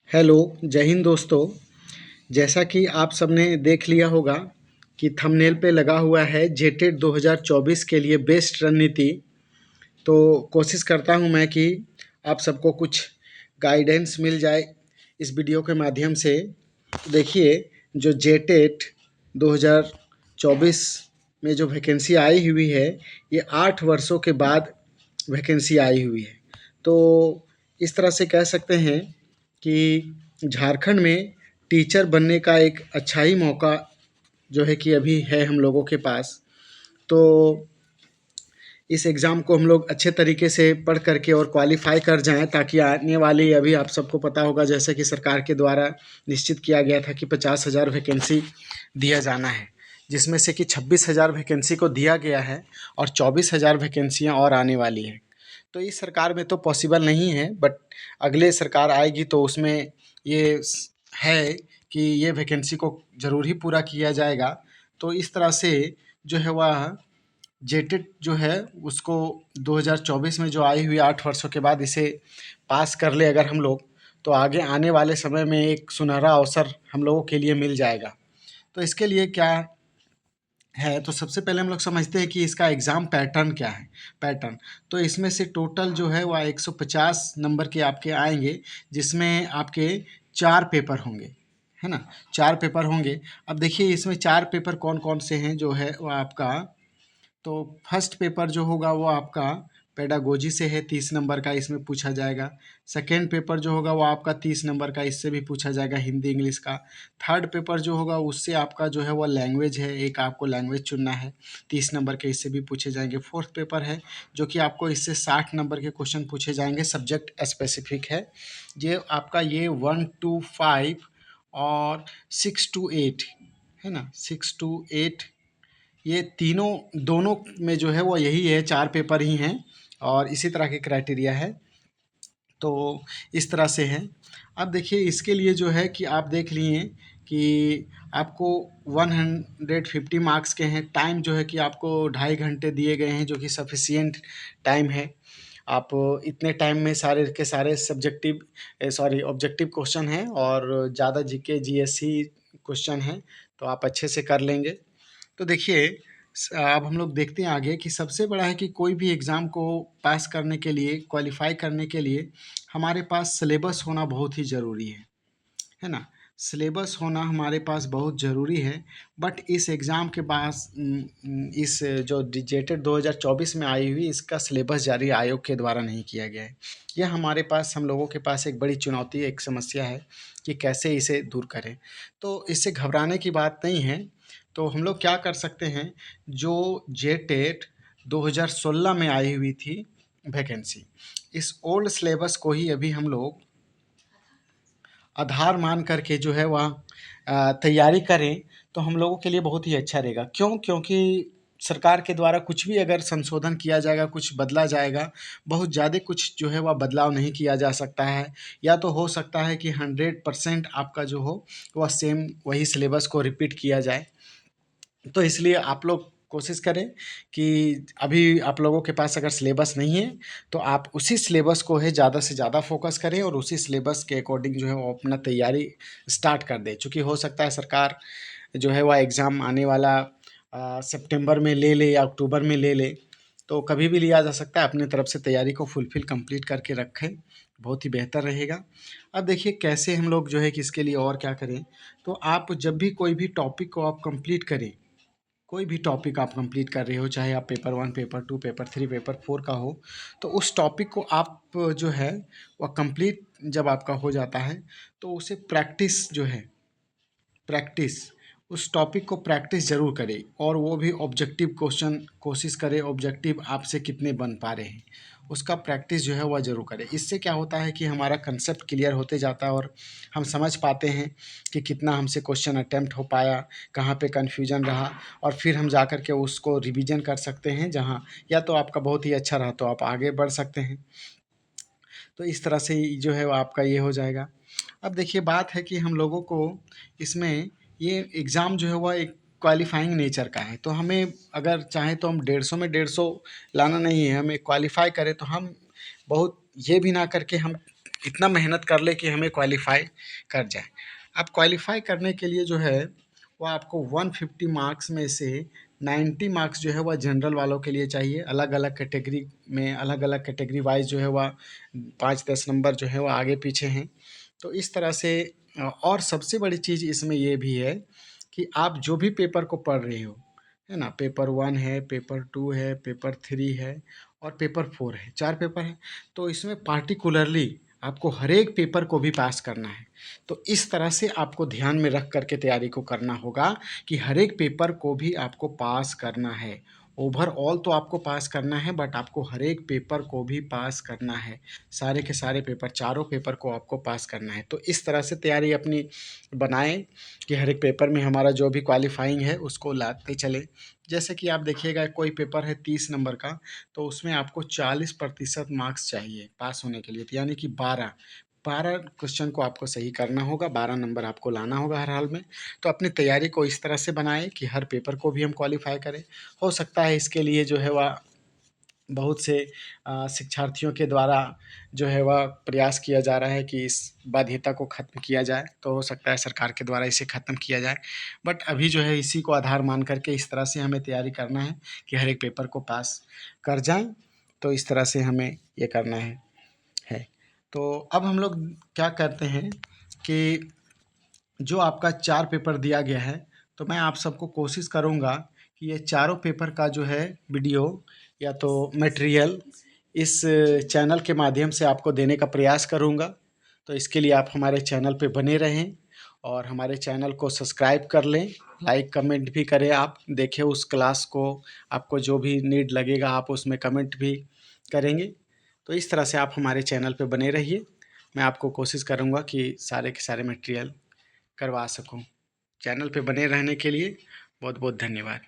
Hello, जय हिंद दोस्तों। जैसा कि आप सबने देख लिया होगा कि थंबनेल पे लगा हुआ है जेटेट 2024 के लिए बेस्ट रणनीति। तो कोशिश करता हूं मैं कि आप सबको कुछ गाइडेंस मिल जाए इस वीडियो के माध्यम से। देखिए, जो जेटेट 2024 में जो वैकेंसी आई हुई है, ये 8 वर्षों के बाद वैकेंसी आई हुई है। तो इस तरह से कह सकते हैं कि झारखंड में टीचर बनने का एक अच्छा ही मौका जो है कि अभी है हम लोगों के पास। तो इस एग्ज़ाम को हम लोग अच्छे तरीके से पढ़ करके और क्वालिफाई कर जाएं, ताकि आने वाली, अभी आप सबको पता होगा जैसे कि सरकार के द्वारा निश्चित किया गया था कि 50,000 वैकेंसी दिया जाना है, जिसमें से कि 26,000 वैकेंसी को दिया गया है और 24,000 वैकेंसियाँ और आने वाली हैं। तो इस सरकार में तो पॉसिबल नहीं है, बट अगले सरकार आएगी तो उसमें ये है कि ये वैकेंसी को ज़रूर ही पूरा किया जाएगा। तो इस तरह से जो है वह जेटेट जो है उसको 2024 में जो आई हुई 8 वर्षों के बाद इसे पास कर ले अगर हम लोग, तो आगे आने वाले समय में एक सुनहरा अवसर हम लोगों के लिए मिल जाएगा। तो इसके लिए क्या है, तो सबसे पहले हम लोग समझते हैं कि इसका एग्ज़ाम पैटर्न क्या है। पैटर्न तो इसमें से टोटल जो है वह 150 नंबर के आपके आएंगे, जिसमें आपके 4 पेपर होंगे, है ना। 4 पेपर होंगे। अब देखिए, इसमें 4 पेपर कौन कौन से हैं जो है वह आपका। तो फर्स्ट पेपर जो होगा वो आपका पेडागोजी से है, 30 नंबर का इसमें पूछा जाएगा। सेकेंड पेपर जो होगा वो आपका 30 नंबर का, इससे भी पूछा जाएगा हिंदी इंग्लिश का। थर्ड पेपर जो होगा उससे आपका जो है वो लैंग्वेज है, एक आपको लैंग्वेज चुनना है, 30 नंबर के, इससे भी पूछे जाएंगे। फोर्थ पेपर है जो कि आपको इससे 60 नंबर के क्वेश्चन पूछे जाएंगे, सब्जेक्ट स्पेसिफिक है। ये आपका ये 1 to 5 और 6 to 8 है ना, 6 to 8, ये तीनों दोनों में जो है वो यही है, 4 पेपर ही हैं और इसी तरह के क्राइटेरिया है। तो इस तरह से है। अब देखिए, इसके लिए जो है कि आप देख लिए कि आपको 150 मार्क्स के हैं। टाइम जो है कि आपको 2.5 घंटे दिए गए हैं, जो कि सफिशिएंट टाइम है। आप इतने टाइम में सारे के सारे ऑब्जेक्टिव क्वेश्चन हैं और ज़्यादा जीके जीएससी क्वेश्चन हैं, तो आप अच्छे से कर लेंगे। तो देखिए, अब हम लोग देखते हैं आगे कि सबसे बड़ा है कि कोई भी एग्ज़ाम को पास करने के लिए, क्वालिफाई करने के लिए हमारे पास सिलेबस होना बहुत ही ज़रूरी है ना। सिलेबस होना हमारे पास बहुत ज़रूरी है। बट इस एग्ज़ाम के पास इस जो जेटेट 2024 में आई हुई, इसका सिलेबस जारी आयोग के द्वारा नहीं किया गया है। यह हमारे पास, हम लोगों के पास एक बड़ी चुनौती, एक समस्या है कि कैसे इसे दूर करें। तो इससे घबराने की बात नहीं है। तो हम लोग क्या कर सकते हैं, जो जेटेट 2016 में आई हुई थी वैकेंसी, इस ओल्ड सिलेबस को ही अभी हम लोग आधार मान करके जो है वह तैयारी करें, तो हम लोगों के लिए बहुत ही अच्छा रहेगा। क्यों? क्योंकि सरकार के द्वारा कुछ भी अगर संशोधन किया जाएगा, कुछ बदला जाएगा, बहुत ज़्यादा कुछ जो है वह बदलाव नहीं किया जा सकता है। या तो हो सकता है कि 100% आपका जो हो वह सेम वही सिलेबस को रिपीट किया जाए। तो इसलिए आप लोग कोशिश करें कि अभी आप लोगों के पास अगर सिलेबस नहीं है, तो आप उसी सिलेबस को है ज़्यादा से ज़्यादा फोकस करें और उसी सिलेबस के अकॉर्डिंग जो है वो अपना तैयारी स्टार्ट कर दें। चूँकि हो सकता है सरकार जो है वह एग्ज़ाम आने वाला सितंबर में ले ले या अक्टूबर में ले ले, तो कभी भी लिया जा सकता है। अपने तरफ से तैयारी को फुलफिल कंप्लीट करके रखें, बहुत ही बेहतर रहेगा। अब देखिए, कैसे हम लोग जो है कि इसके लिए और क्या करें। तो आप जब भी कोई भी टॉपिक को आप कंप्लीट करें, कोई भी टॉपिक आप कंप्लीट कर रहे हो, चाहे आप पेपर 1, पेपर 2, पेपर 3, पेपर 4 का हो, तो उस टॉपिक को आप जो है वह कंप्लीट जब आपका हो जाता है, तो उसे प्रैक्टिस जो है, प्रैक्टिस, उस टॉपिक को प्रैक्टिस ज़रूर करें और वो भी ऑब्जेक्टिव क्वेश्चन कोशिश करें, ऑब्जेक्टिव आपसे कितने बन पा रहे हैं, उसका प्रैक्टिस जो है वह ज़रूर करें। इससे क्या होता है कि हमारा कंसेप्ट क्लियर होते जाता है और हम समझ पाते हैं कि कितना हमसे क्वेश्चन अटेम्प्ट हो पाया, कहाँ पे कन्फ्यूजन रहा, और फिर हम जा कर के उसको रिवीजन कर सकते हैं। जहाँ या तो आपका बहुत ही अच्छा रहा तो आप आगे बढ़ सकते हैं। तो इस तरह से जो है वो आपका ये हो जाएगा। अब देखिए, बात है कि हम लोगों को इसमें ये एग्ज़ाम जो है वह एक क्वालिफाइंग नेचर का है। तो हमें अगर चाहें तो हम 150 में 150 लाना नहीं है, हमें क्वालिफाई करें तो हम बहुत ये भी ना करके हम इतना मेहनत कर ले कि हमें क्वालिफ़ाई कर जाए। अब क्वालिफ़ाई करने के लिए जो है वो आपको 150 मार्क्स में से 90 मार्क्स जो है वह जनरल वालों के लिए चाहिए। अलग-अलग कैटेगरी में अलग-अलग कैटेगरी वाइज़ जो है वह 5-10 नंबर जो है वो आगे पीछे हैं। तो इस तरह से और सबसे बड़ी चीज़ इसमें ये भी है कि आप जो भी पेपर को पढ़ रहे हो, है ना? पेपर 1 है, पेपर 2 है, पेपर 3 है और पेपर 4 है, 4 पेपर हैं। तो इसमें पार्टिकुलरली आपको हर एक पेपर को भी पास करना है। तो इस तरह से आपको ध्यान में रख कर के तैयारी को करना होगा कि हर एक पेपर को भी आपको पास करना है। ओवरऑल तो आपको पास करना है, बट आपको हर एक पेपर को भी पास करना है। सारे के सारे पेपर, चारों पेपर को आपको पास करना है। तो इस तरह से तैयारी अपनी बनाएँ कि हर एक पेपर में हमारा जो भी क्वालिफ़ाइंग है उसको लाते चलें। जैसे कि आप देखिएगा कोई पेपर है 30 नंबर का, तो उसमें आपको 40% मार्क्स चाहिए पास होने के लिए, तो यानी कि 12 क्वेश्चन को आपको सही करना होगा, 12 नंबर आपको लाना होगा हर हाल में। तो अपनी तैयारी को इस तरह से बनाएँ कि हर पेपर को भी हम क्वालिफ़ाई करें। हो सकता है इसके लिए जो है वह बहुत से शिक्षार्थियों के द्वारा जो है वह प्रयास किया जा रहा है कि इस बाध्यता को ख़त्म किया जाए, तो हो सकता है सरकार के द्वारा इसे ख़त्म किया जाए। बट अभी जो है इसी को आधार मान कर के इस तरह से हमें तैयारी करना है कि हर एक पेपर को पास कर जाएँ, तो इस तरह से हमें ये करना है। तो अब हम लोग क्या करते हैं कि जो आपका 4 पेपर दिया गया है, तो मैं आप सबको कोशिश करूँगा कि ये चारों पेपर का जो है वीडियो या तो मटेरियल इस चैनल के माध्यम से आपको देने का प्रयास करूँगा। तो इसके लिए आप हमारे चैनल पे बने रहें और हमारे चैनल को सब्सक्राइब कर लें, लाइक कमेंट भी करें आप, देखें उस क्लास को, आपको जो भी नीड लगेगा आप उसमें कमेंट भी करेंगे। तो इस तरह से आप हमारे चैनल पे बने रहिए। मैं आपको कोशिश करूँगा कि सारे के सारे मटेरियल करवा सकूँ। चैनल पे बने रहने के लिए बहुत बहुत धन्यवाद।